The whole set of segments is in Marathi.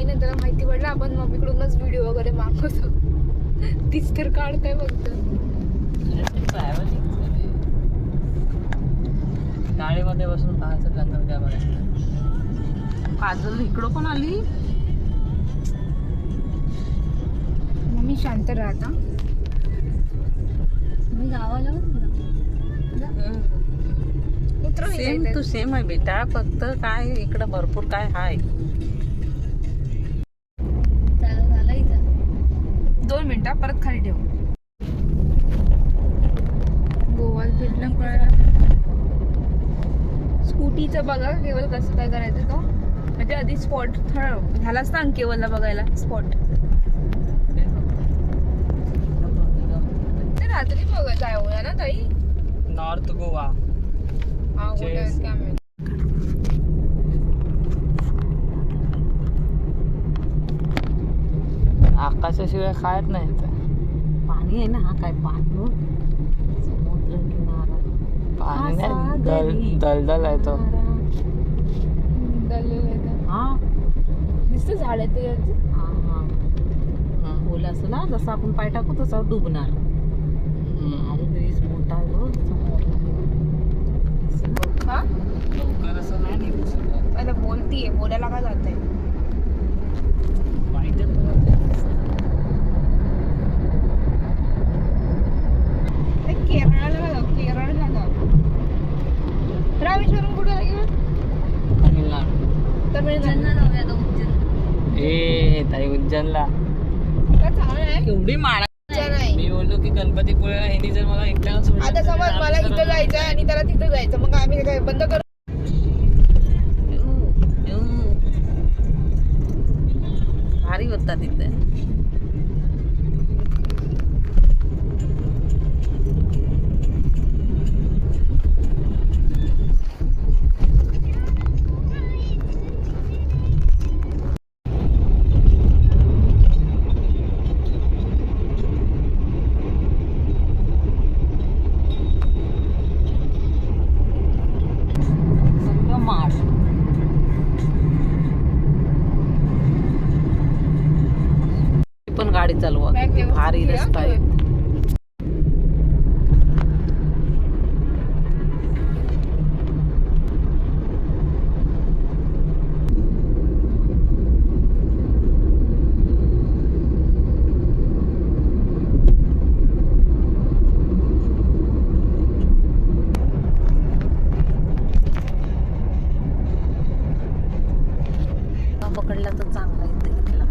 नंतर माहिती पडलं आपण मम्मीकडूनच व्हिडिओ वगैरे मागवतो. तीच तर काढताय फक्त. गाडीमध्ये बसून पाहायचं गंधर्व बघायचं. काजल इकडं पण आली. मम्मी शांत राहता. मी गावाला सेम टू सेम आहे बेटा, फक्त काय इकडं भरपूर काय हाय. 2 मिनिटं परत खाली ठेव. गोवाला भेटलं कळलं. स्कूटीचं बघा केवळ कसं काय करायचं तो, म्हणजे आधी स्पॉट ह्याला सांग केवळला बघायला स्पॉट. ते रात्री बघा जाऊया ना ताई. नॉर्थ गोवा. हा Cheers. आकाशाशिवाय खायच नाही इथं. पाणी आहे ना, हा काय पाणी समुद्र किनारा. पाणी नाही, दलदल आहे तो. हा दिसतं झाड आहे ते. हा हा खोल असं ना, जसं आपण पाय टाकू तसं डुबणार. अरे ब्रिज मोठा आहे बघ. हा लवकर असं नाही निघू शकत. आता बोलतीये, बोलायला का जात आहे. केरळला जाऊ, केरळला जाऊ. रामेश्वरम कुठे आहे? तमिळनाडू. तमिळनाडू. ए ताई उज्जैनला. का चांगलं आहे? केवढी माळा. नाही. मी बोललो की गणपतीपुळेला ह्यांनी जर मला एकट्याला सोडलं. आता समज मला इथं जायचं आणि त्याला तिथं जायचं, मग आम्ही काय बंद करू? भारी होता तिथे. पण गाडी चालवा, भारी रस्ता आहे. पकडला तर चांगला येते इथला.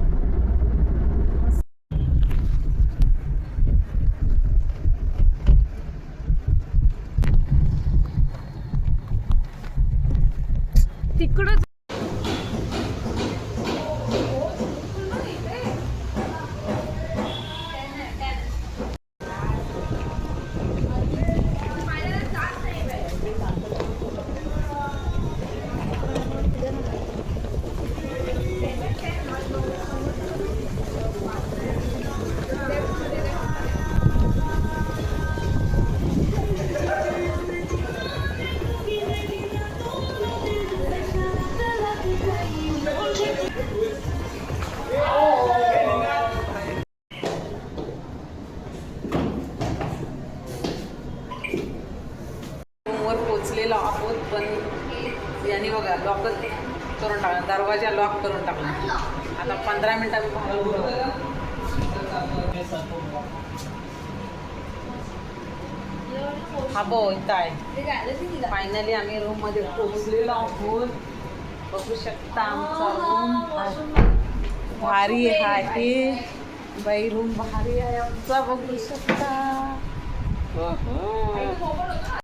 तिकडच पोचलेलो आहोत, पण यांनी बघा लॉक करून टाकला, दरवाजा लॉक करून टाकला. आता 15 मिनिटात हा बो इथं आहे. फायनली आम्ही रूम मध्ये पोचलेलो आहोत. बघू शकता आमचा रूम भारी आहे बाई. रूम भारी आहे आमचा, बघू शकता.